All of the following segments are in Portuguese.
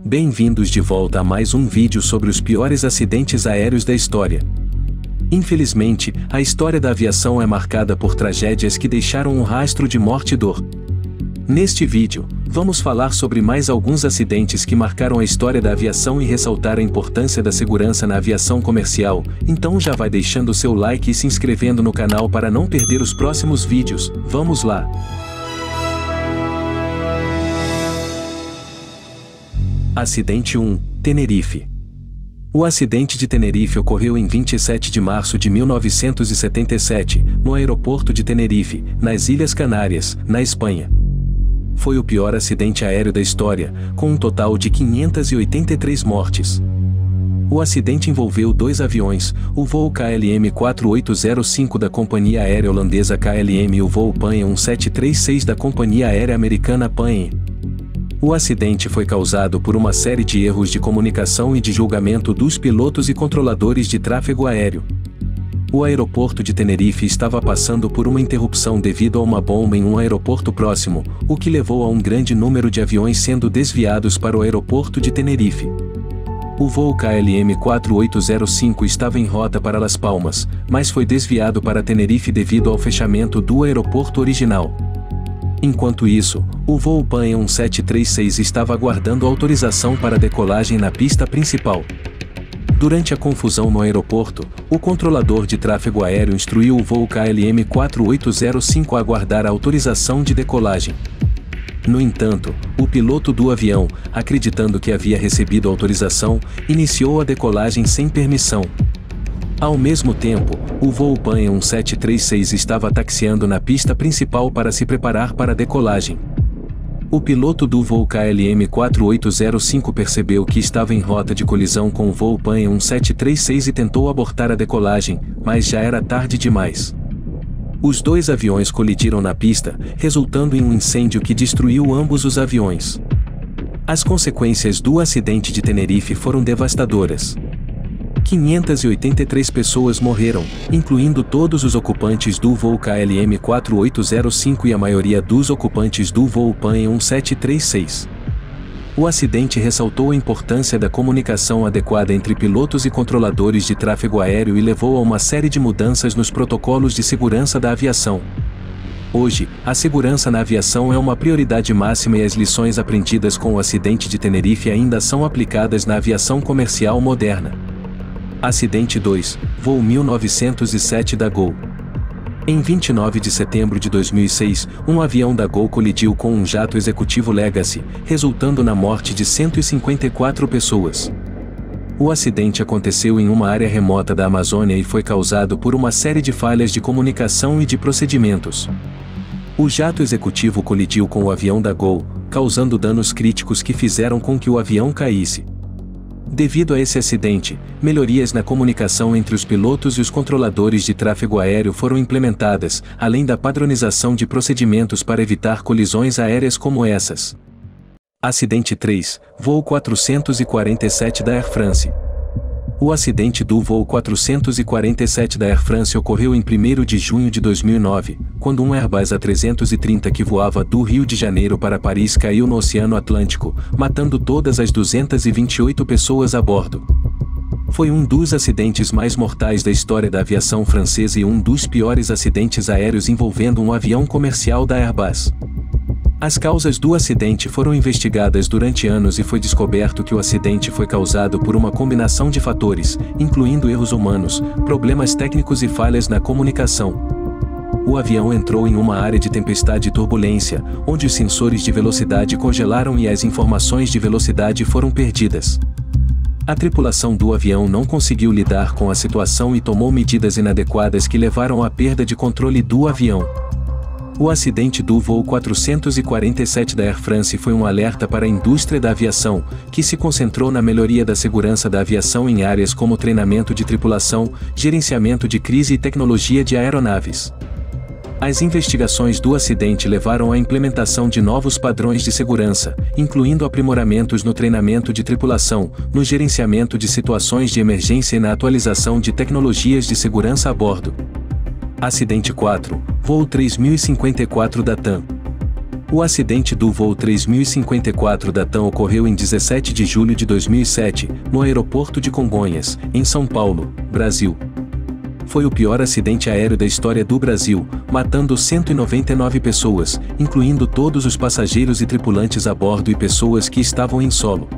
Bem-vindos de volta a mais um vídeo sobre os piores acidentes aéreos da história. Infelizmente, a história da aviação é marcada por tragédias que deixaram um rastro de morte e dor. Neste vídeo, vamos falar sobre mais alguns acidentes que marcaram a história da aviação e ressaltar a importância da segurança na aviação comercial. Então já vai deixando seu like e se inscrevendo no canal para não perder os próximos vídeos. Vamos lá! Acidente 1, Tenerife. O acidente de Tenerife ocorreu em 27 de março de 1977, no aeroporto de Tenerife, nas Ilhas Canárias, na Espanha. Foi o pior acidente aéreo da história, com um total de 583 mortes. O acidente envolveu dois aviões, o voo KLM 4805 da companhia aérea holandesa KLM e o voo Pan 1736 da companhia aérea americana Pan. O acidente foi causado por uma série de erros de comunicação e de julgamento dos pilotos e controladores de tráfego aéreo. O aeroporto de Tenerife estava passando por uma interrupção devido a uma bomba em um aeroporto próximo, o que levou a um grande número de aviões sendo desviados para o aeroporto de Tenerife. O voo KLM 4805 estava em rota para Las Palmas, mas foi desviado para Tenerife devido ao fechamento do aeroporto original. Enquanto isso, o voo Pan 1736 estava aguardando autorização para decolagem na pista principal. Durante a confusão no aeroporto, o controlador de tráfego aéreo instruiu o voo KLM 4805 a aguardar a autorização de decolagem. No entanto, o piloto do avião, acreditando que havia recebido autorização, iniciou a decolagem sem permissão. Ao mesmo tempo, o voo Pan 1736 estava taxiando na pista principal para se preparar para a decolagem. O piloto do voo KLM 4805 percebeu que estava em rota de colisão com o voo Pan 1736 e tentou abortar a decolagem, mas já era tarde demais. Os dois aviões colidiram na pista, resultando em um incêndio que destruiu ambos os aviões. As consequências do acidente de Tenerife foram devastadoras. 583 pessoas morreram, incluindo todos os ocupantes do voo KLM 4805 e a maioria dos ocupantes do voo Pan 1736. O acidente ressaltou a importância da comunicação adequada entre pilotos e controladores de tráfego aéreo e levou a uma série de mudanças nos protocolos de segurança da aviação. Hoje, a segurança na aviação é uma prioridade máxima e as lições aprendidas com o acidente de Tenerife ainda são aplicadas na aviação comercial moderna. Acidente 2, voo 1907 da Gol. Em 29 de setembro de 2006, um avião da Gol colidiu com um jato executivo Legacy, resultando na morte de 154 pessoas. O acidente aconteceu em uma área remota da Amazônia e foi causado por uma série de falhas de comunicação e de procedimentos. O jato executivo colidiu com o avião da Gol, causando danos críticos que fizeram com que o avião caísse. Devido a esse acidente, melhorias na comunicação entre os pilotos e os controladores de tráfego aéreo foram implementadas, além da padronização de procedimentos para evitar colisões aéreas como essas. Acidente 3, voo 447 da Air France. O acidente do voo 447 da Air France ocorreu em 1º de junho de 2009, quando um Airbus A330 que voava do Rio de Janeiro para Paris caiu no Oceano Atlântico, matando todas as 228 pessoas a bordo. Foi um dos acidentes mais mortais da história da aviação francesa e um dos piores acidentes aéreos envolvendo um avião comercial da Airbus. As causas do acidente foram investigadas durante anos e foi descoberto que o acidente foi causado por uma combinação de fatores, incluindo erros humanos, problemas técnicos e falhas na comunicação. O avião entrou em uma área de tempestade e turbulência, onde os sensores de velocidade congelaram e as informações de velocidade foram perdidas. A tripulação do avião não conseguiu lidar com a situação e tomou medidas inadequadas que levaram à perda de controle do avião. O acidente do voo 447 da Air France foi um alerta para a indústria da aviação, que se concentrou na melhoria da segurança da aviação em áreas como treinamento de tripulação, gerenciamento de crise e tecnologia de aeronaves. As investigações do acidente levaram à implementação de novos padrões de segurança, incluindo aprimoramentos no treinamento de tripulação, no gerenciamento de situações de emergência e na atualização de tecnologias de segurança a bordo. Acidente 4, voo 3054 da TAM. O acidente do voo 3054 da TAM ocorreu em 17 de julho de 2007, no aeroporto de Congonhas, em São Paulo, Brasil. Foi o pior acidente aéreo da história do Brasil, matando 199 pessoas, incluindo todos os passageiros e tripulantes a bordo e pessoas que estavam em solo.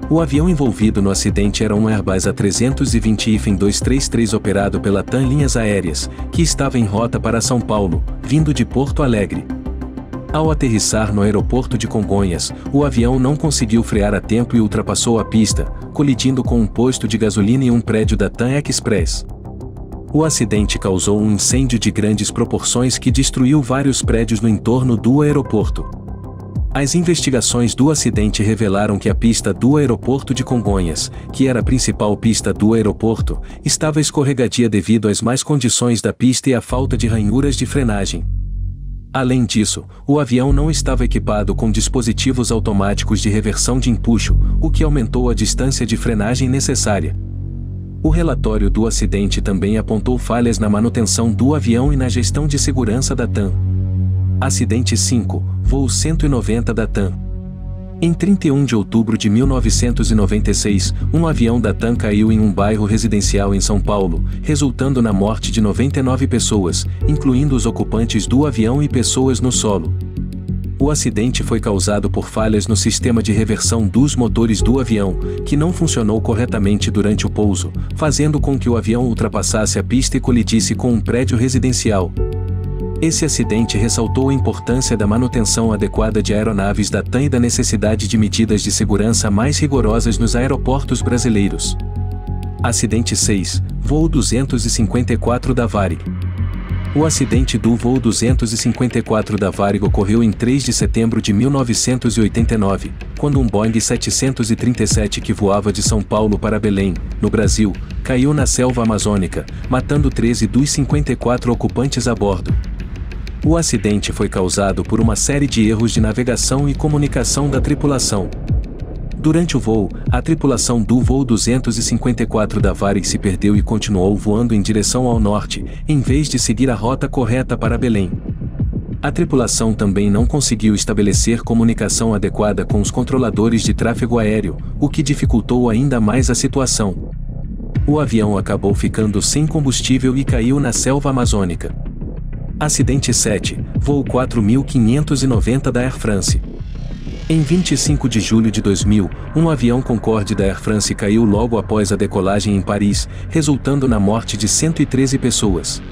O avião envolvido no acidente era um Airbus A320-233 operado pela TAM Linhas Aéreas, que estava em rota para São Paulo, vindo de Porto Alegre. Ao aterrissar no aeroporto de Congonhas, o avião não conseguiu frear a tempo e ultrapassou a pista, colidindo com um posto de gasolina e um prédio da TAM Express. O acidente causou um incêndio de grandes proporções que destruiu vários prédios no entorno do aeroporto. As investigações do acidente revelaram que a pista do aeroporto de Congonhas, que era a principal pista do aeroporto, estava escorregadia devido às más condições da pista e à falta de ranhuras de frenagem. Além disso, o avião não estava equipado com dispositivos automáticos de reversão de empuxo, o que aumentou a distância de frenagem necessária. O relatório do acidente também apontou falhas na manutenção do avião e na gestão de segurança da TAM. Acidente 5, voo 190 da TAM. Em 31 de outubro de 1996, um avião da TAM caiu em um bairro residencial em São Paulo, resultando na morte de 99 pessoas, incluindo os ocupantes do avião e pessoas no solo. O acidente foi causado por falhas no sistema de reversão dos motores do avião, que não funcionou corretamente durante o pouso, fazendo com que o avião ultrapassasse a pista e colidisse com um prédio residencial. Esse acidente ressaltou a importância da manutenção adequada de aeronaves da TAM e da necessidade de medidas de segurança mais rigorosas nos aeroportos brasileiros. Acidente 6, voo 254 da Varig. O acidente do voo 254 da Varig ocorreu em 3 de setembro de 1989, quando um Boeing 737 que voava de São Paulo para Belém, no Brasil, caiu na selva amazônica, matando 13 dos 54 ocupantes a bordo. O acidente foi causado por uma série de erros de navegação e comunicação da tripulação. Durante o voo, a tripulação do voo 254 da Varig se perdeu e continuou voando em direção ao norte, em vez de seguir a rota correta para Belém. A tripulação também não conseguiu estabelecer comunicação adequada com os controladores de tráfego aéreo, o que dificultou ainda mais a situação. O avião acabou ficando sem combustível e caiu na selva amazônica. Acidente 7, voo 4590 da Air France. Em 25 de julho de 2000, um avião Concorde da Air France caiu logo após a decolagem em Paris, resultando na morte de 113 pessoas.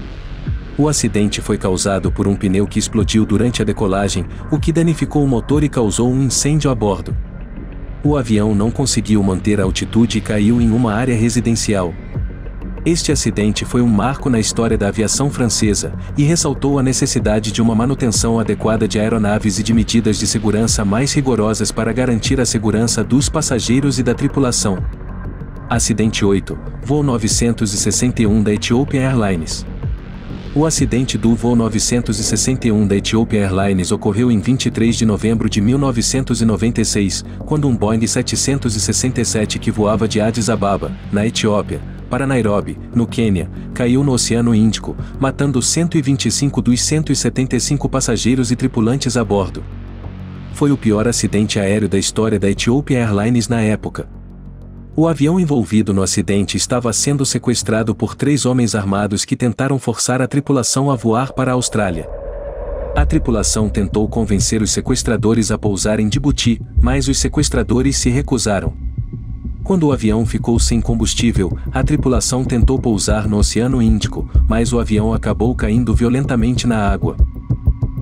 O acidente foi causado por um pneu que explodiu durante a decolagem, o que danificou o motor e causou um incêndio a bordo. O avião não conseguiu manter a altitude e caiu em uma área residencial. Este acidente foi um marco na história da aviação francesa, e ressaltou a necessidade de uma manutenção adequada de aeronaves e de medidas de segurança mais rigorosas para garantir a segurança dos passageiros e da tripulação. Acidente 8, voo 961 da Ethiopian Airlines. O acidente do voo 961 da Ethiopian Airlines ocorreu em 23 de novembro de 1996, quando um Boeing 767 que voava de Addis Ababa, na Etiópia, para Nairobi, no Quênia, caiu no Oceano Índico, matando 125 dos 175 passageiros e tripulantes a bordo. Foi o pior acidente aéreo da história da Ethiopian Airlines na época. O avião envolvido no acidente estava sendo sequestrado por 3 homens armados que tentaram forçar a tripulação a voar para a Austrália. A tripulação tentou convencer os sequestradores a pousar em Djibouti, mas os sequestradores se recusaram. Quando o avião ficou sem combustível, a tripulação tentou pousar no Oceano Índico, mas o avião acabou caindo violentamente na água.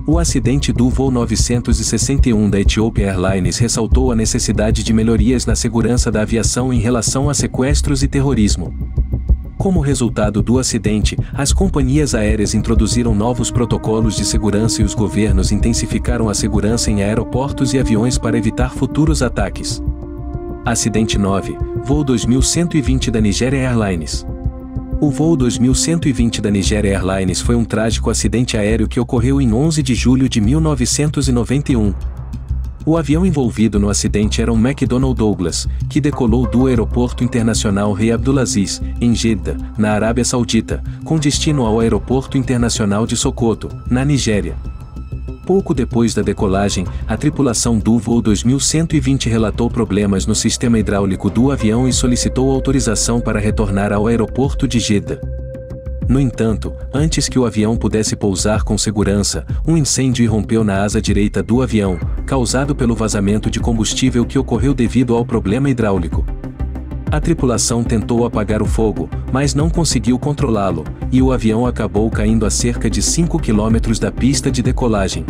O acidente do voo 961 da Ethiopian Airlines ressaltou a necessidade de melhorias na segurança da aviação em relação a sequestros e terrorismo. Como resultado do acidente, as companhias aéreas introduziram novos protocolos de segurança e os governos intensificaram a segurança em aeroportos e aviões para evitar futuros ataques. Acidente 9, voo 2120 da Nigeria Airlines. O voo 2120 da Nigeria Airlines foi um trágico acidente aéreo que ocorreu em 11 de julho de 1991. O avião envolvido no acidente era um McDonnell Douglas, que decolou do Aeroporto Internacional Rei Abdulaziz, em Jeddah, na Arábia Saudita, com destino ao Aeroporto Internacional de Sokoto, na Nigéria. Pouco depois da decolagem, a tripulação do voo 2120 relatou problemas no sistema hidráulico do avião e solicitou autorização para retornar ao aeroporto de Jeddah. No entanto, antes que o avião pudesse pousar com segurança, um incêndio irrompeu na asa direita do avião, causado pelo vazamento de combustível que ocorreu devido ao problema hidráulico. A tripulação tentou apagar o fogo, mas não conseguiu controlá-lo, e o avião acabou caindo a cerca de 5 km da pista de decolagem.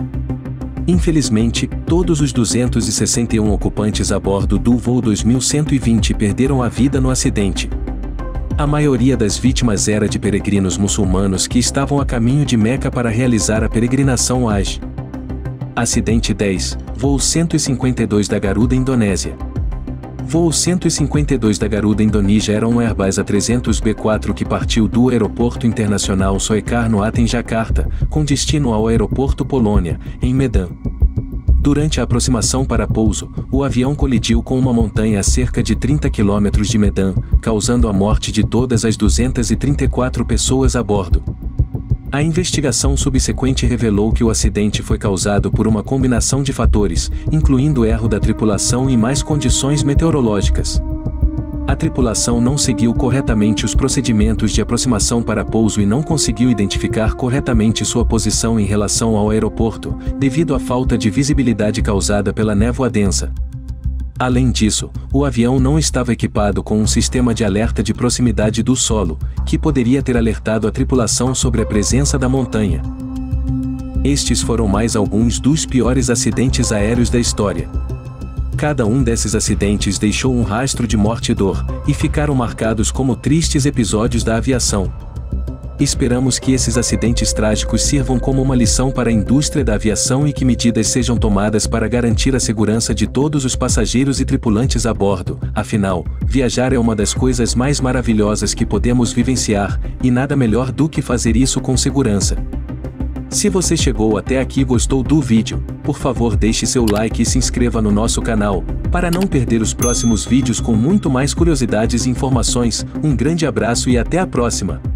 Infelizmente, todos os 261 ocupantes a bordo do voo 2120 perderam a vida no acidente. A maioria das vítimas era de peregrinos muçulmanos que estavam a caminho de Meca para realizar a peregrinação Hajj. Acidente 10, voo 152 da Garuda Indonésia. Voo 152 da Garuda Indonésia era um Airbus A300B4 que partiu do Aeroporto Internacional Soekarno-Hatta em Jakarta, com destino ao Aeroporto Polônia, em Medan. Durante a aproximação para pouso, o avião colidiu com uma montanha a cerca de 30 km de Medan, causando a morte de todas as 234 pessoas a bordo. A investigação subsequente revelou que o acidente foi causado por uma combinação de fatores, incluindo erro da tripulação e más condições meteorológicas. A tripulação não seguiu corretamente os procedimentos de aproximação para pouso e não conseguiu identificar corretamente sua posição em relação ao aeroporto, devido à falta de visibilidade causada pela névoa densa. Além disso, o avião não estava equipado com um sistema de alerta de proximidade do solo, que poderia ter alertado a tripulação sobre a presença da montanha. Estes foram mais alguns dos piores acidentes aéreos da história. Cada um desses acidentes deixou um rastro de morte e dor, e ficaram marcados como tristes episódios da aviação. Esperamos que esses acidentes trágicos sirvam como uma lição para a indústria da aviação e que medidas sejam tomadas para garantir a segurança de todos os passageiros e tripulantes a bordo. Afinal, viajar é uma das coisas mais maravilhosas que podemos vivenciar, e nada melhor do que fazer isso com segurança. Se você chegou até aqui e gostou do vídeo, por favor deixe seu like e se inscreva no nosso canal, para não perder os próximos vídeos com muito mais curiosidades e informações. Um grande abraço e até a próxima!